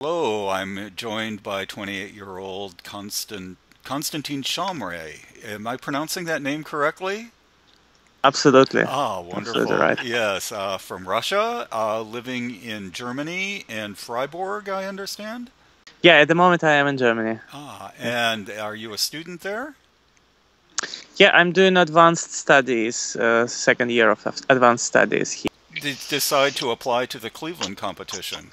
Hello, I'm joined by 28-year-old Konstantin Shamray. Am I pronouncing that name correctly? Absolutely. Ah, Absolutely wonderful. right. Yes, from Russia, living in Germany and Freiburg, I understand. Yeah, at the moment I am in Germany. Ah, Yeah, and are you a student there? yeah, I'm doing advanced studies, second year of advanced studies here. Did decide to apply to the Cleveland competition?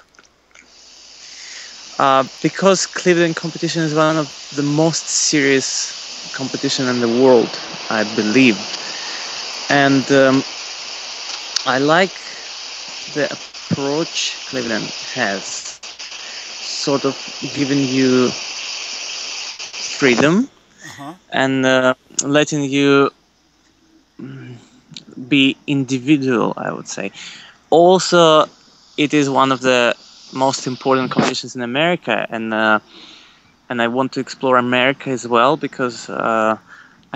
Because Cleveland competition is one of the most serious competition in the world, I believe. And I like the approach Cleveland has, sort of giving you freedom Uh-huh. and letting you be individual, I would say. Also, it is one of the most important competitions in America, and I want to explore America as well because I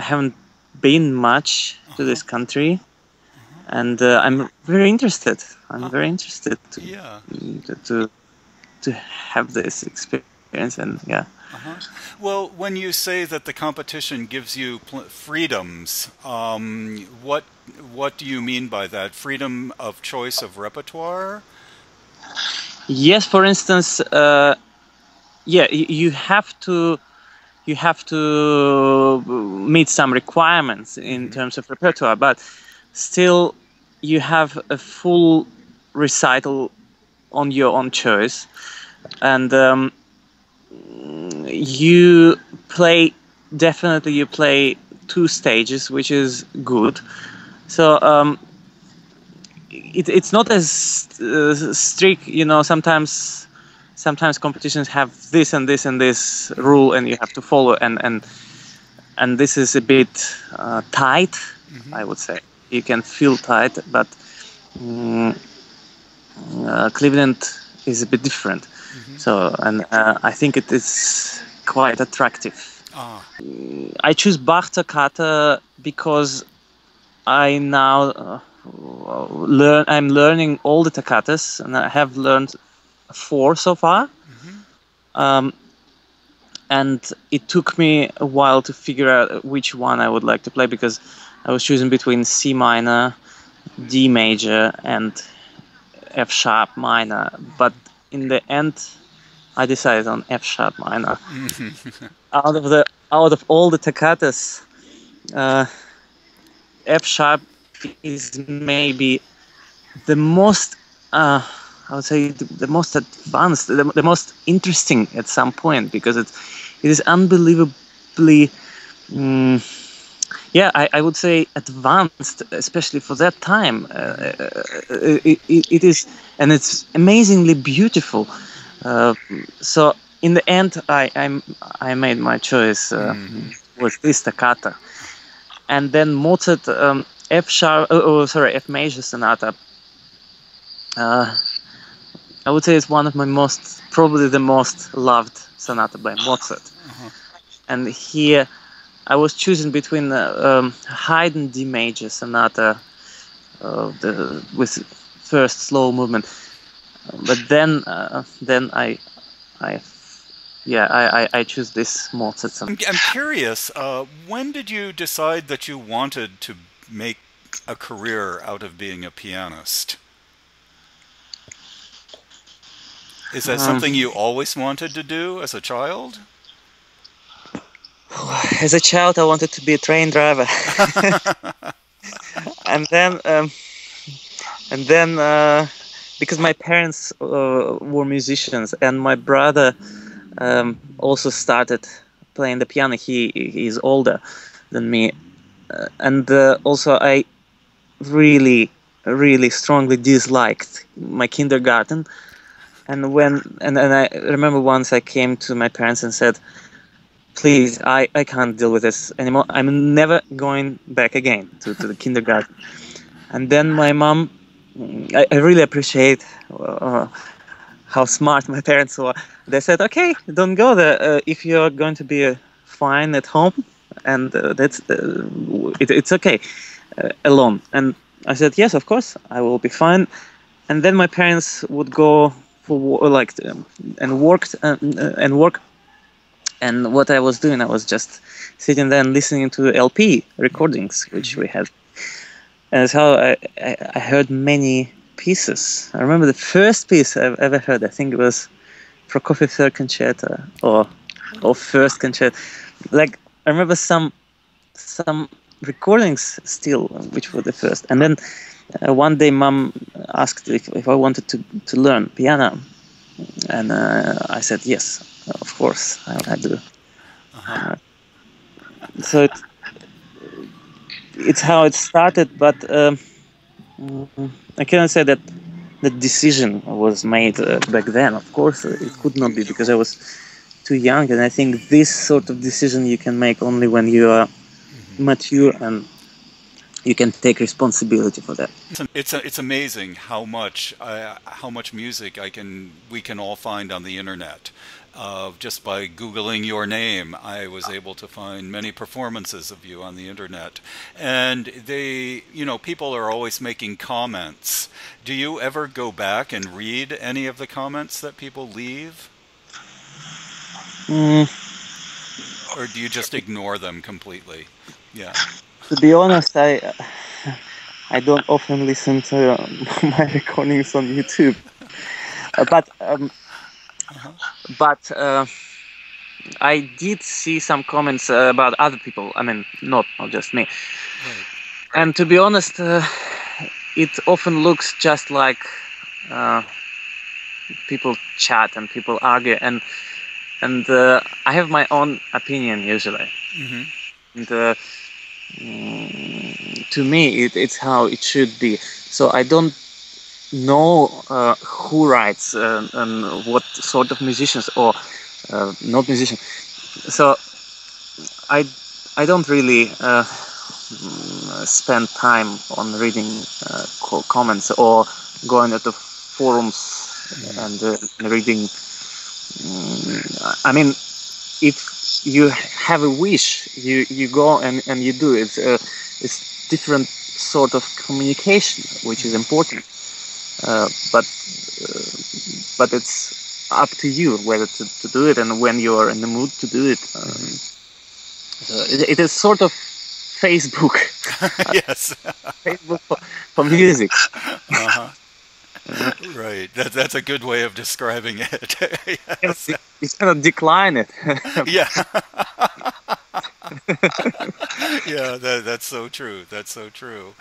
haven't been much to Uh-huh. this country, Uh-huh. and I'm very interested. I'm Ah, very interested yeah. to to have this experience, and yeah. Uh-huh. Well, when you say that the competition gives you freedoms, what do you mean by that? Freedom of choice of repertoire? Yes, for instance, yeah, you have to meet some requirements in Hmm. terms of repertoire, but still you have a full recital on your own choice, and you play definitely you play two stages, which is good. So it's not as strict, sometimes competitions have this and this and this rule and you have to follow, and this is a bit tight, Hmm. I would say. You can feel tight, but mm, Cleveland is a bit different. Hmm. So, and I think it is quite attractive. Ah. I choose Bach toccata because I now I'm learning all the toccatas, and I have learned four so far. Hmm. Um, and it took me a while to figure out which one I would like to play because I was choosing between C minor, D major, and F sharp minor. But in the end, I decided on F sharp minor. Hmm. Out of all the toccatas, uh, F sharp is maybe the most I would say the most advanced, the most interesting at some point because it is unbelievably yeah, I would say advanced, especially for that time. Hmm. It is, and it's amazingly beautiful. Uh, so in the end, I made my choice Hmm. with this toccata, and then Mozart F sharp. Sorry, F major sonata. Uh, I would say it's one of my probably the most loved sonata by Mozart. Uh-huh. And here I was choosing between Haydn D major sonata with first slow movement, but then I yeah I choose this Mozart sonata. I'm curious, when did you decide that you wanted to make a career out of being a pianist? Is that Um, something you always wanted to do as a child? as a child, I wanted to be a train driver, and then because my parents were musicians, and my brother also started playing the piano. He's older than me, and also I really really strongly disliked my kindergarten. And I remember once I came to my parents and said, please, I can't deal with this anymore. I'm never going back again to the kindergarten. And then my mom, I really appreciate how smart my parents were. They said, okay, don't go there if you're going to be fine at home, and it's okay alone. And I said, yes, of course, I will be fine. And then my parents would go and worked and work. And what I was doing, I was just sitting there and listening to LP recordings, which we had. And that's how I heard many pieces. I remember the first piece I've ever heard. I think it was Prokofiev Third Concerto or First Concerto. Like I remember some recordings still, which were the first. And then one day, Mom asked if I wanted to learn piano, and I said yes, of course I do. Uh-huh. So it's how it started, but I cannot say that the decision was made back then. Of course, it could not be because I was too young, and I think this sort of decision you can make only when you are mature and you can take responsibility for that. It's amazing how much music we can all find on the internet. Just by Googling your name, I was able to find many performances of you on the internet. And people are always making comments. Do you ever go back and read any of the comments that people leave? Or do you just ignore them completely? Yeah. To be honest, I don't often listen to my recordings on YouTube, but I did see some comments about other people. I mean, not just me. Right. And to be honest, it often looks just like people chat and people argue, and I have my own opinion usually. Mm-hmm. And to me, it's how it should be. So I don't know who writes and what sort of musicians or not musicians. So I don't really spend time on reading comments or going to forums and reading. I mean, if you have a wish, you go and you do it. It's different sort of communication, which is important. But it's up to you whether to do it and when you are in the mood to do it. So it is sort of Facebook. Yes. Facebook for music. Uh-huh. Right. That's a good way of describing it. Yes. You cannot decline it. Yeah. Yeah, that's so true. That's so true.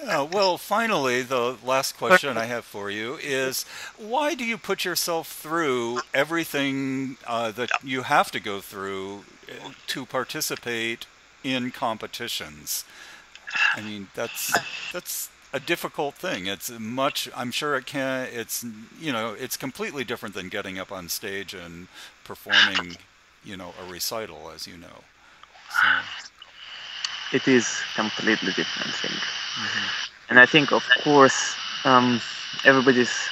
Well, finally, the last question I have for you is, why do you put yourself through everything that you have to go through to participate in competitions? I mean, that's a difficult thing. I'm sure it's completely different than getting up on stage and performing, a recital, as you know. So. It is completely different thing. Mm-hmm. And I think, of course, everybody's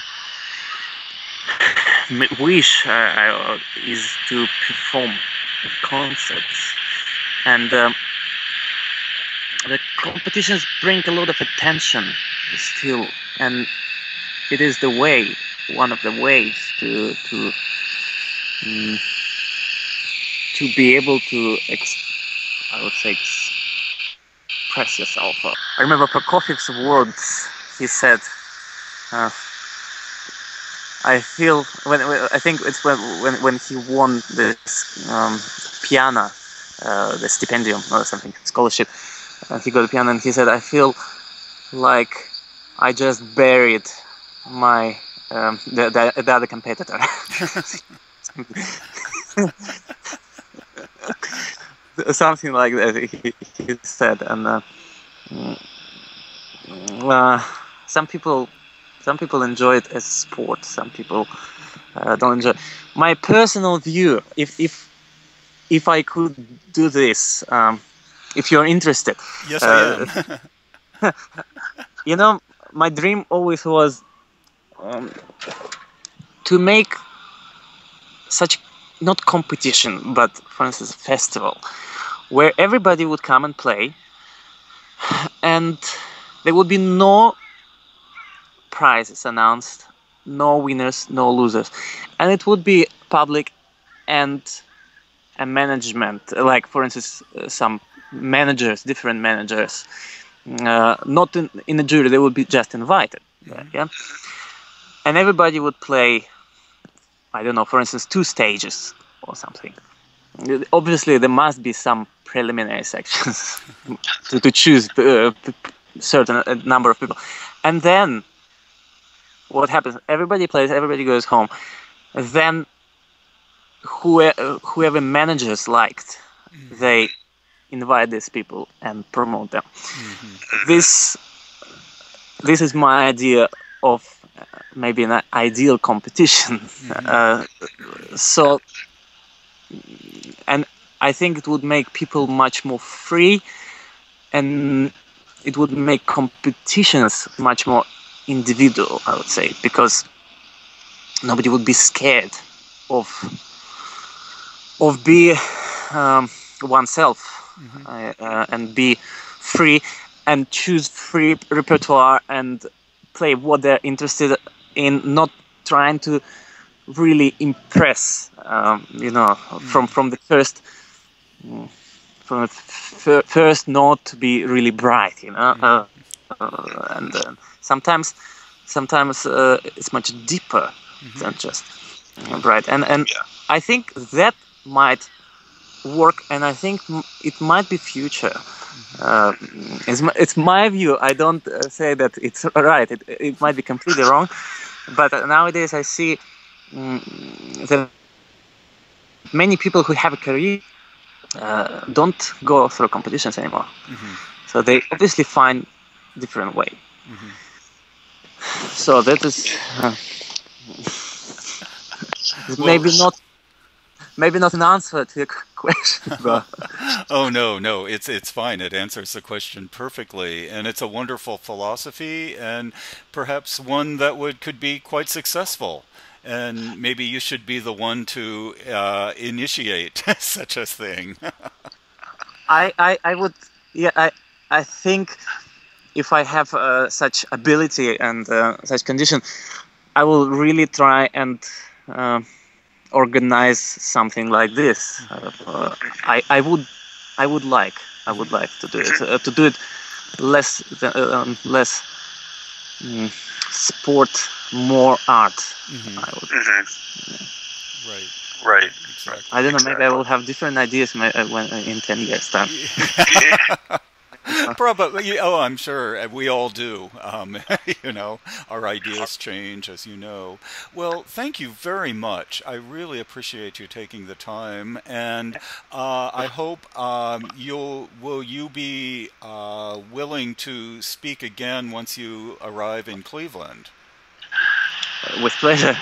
wish is to perform concerts. And the competitions bring a lot of attention still. And it is one of the ways to be able to express yourself. I remember Prokofiev's words. He said, "I feel I think it's when he won this piano, the stipendium or something, scholarship. He got a piano, and he said, I feel like I just buried my the other competitor." Something like that he said, and some people enjoy it as sport. Some people don't enjoy it. My personal view, if I could do this, if you're interested. Yes, I am. My dream always was to make such, not competition, but for instance, festival, where everybody would come and play, and there would be no prizes announced, no winners, no losers, and it would be public and a management, like for instance, some managers, different managers, not in a jury. They would be just invited, yeah, and everybody would play. I don't know, for instance, 2 stages or something. Obviously, there must be some preliminary sections to choose a certain number of people, and then what happens? Everybody plays, everybody goes home. Then whoever managers liked, they invite these people and promote them. This is my idea of maybe an ideal competition. So, and I think it would make people much more free, and it would make competitions much more individual, I would say, because nobody would be scared of be oneself, and be free and choose free repertoire and play what they're interested in, not trying to really impress, from the first note to be really bright, and sometimes it's much deeper than just bright, and I think that might work, and I think it might be future. It's my view. I don't say that it's right. It might be completely wrong, but nowadays I see that many people who have a career don't go through competitions anymore. So they obviously find different way. So that is maybe not an answer to your question, but oh no, it's fine. It answers the question perfectly, and it's a wonderful philosophy, and perhaps one that could be quite successful. And maybe you should be the one to initiate such a thing. I would, I think if I have such ability and such condition, I will really try and organize something like this. I would like to do it. To do it less sport, more art. I would. Right. Exactly. I don't know. Maybe I will have different ideas when in 10 years' time. Probably. Oh, I'm sure we all do. Our ideas change, as you know. Well, thank you very much. I really appreciate you taking the time, and I hope will you be willing to speak again once you arrive in Cleveland? With pleasure.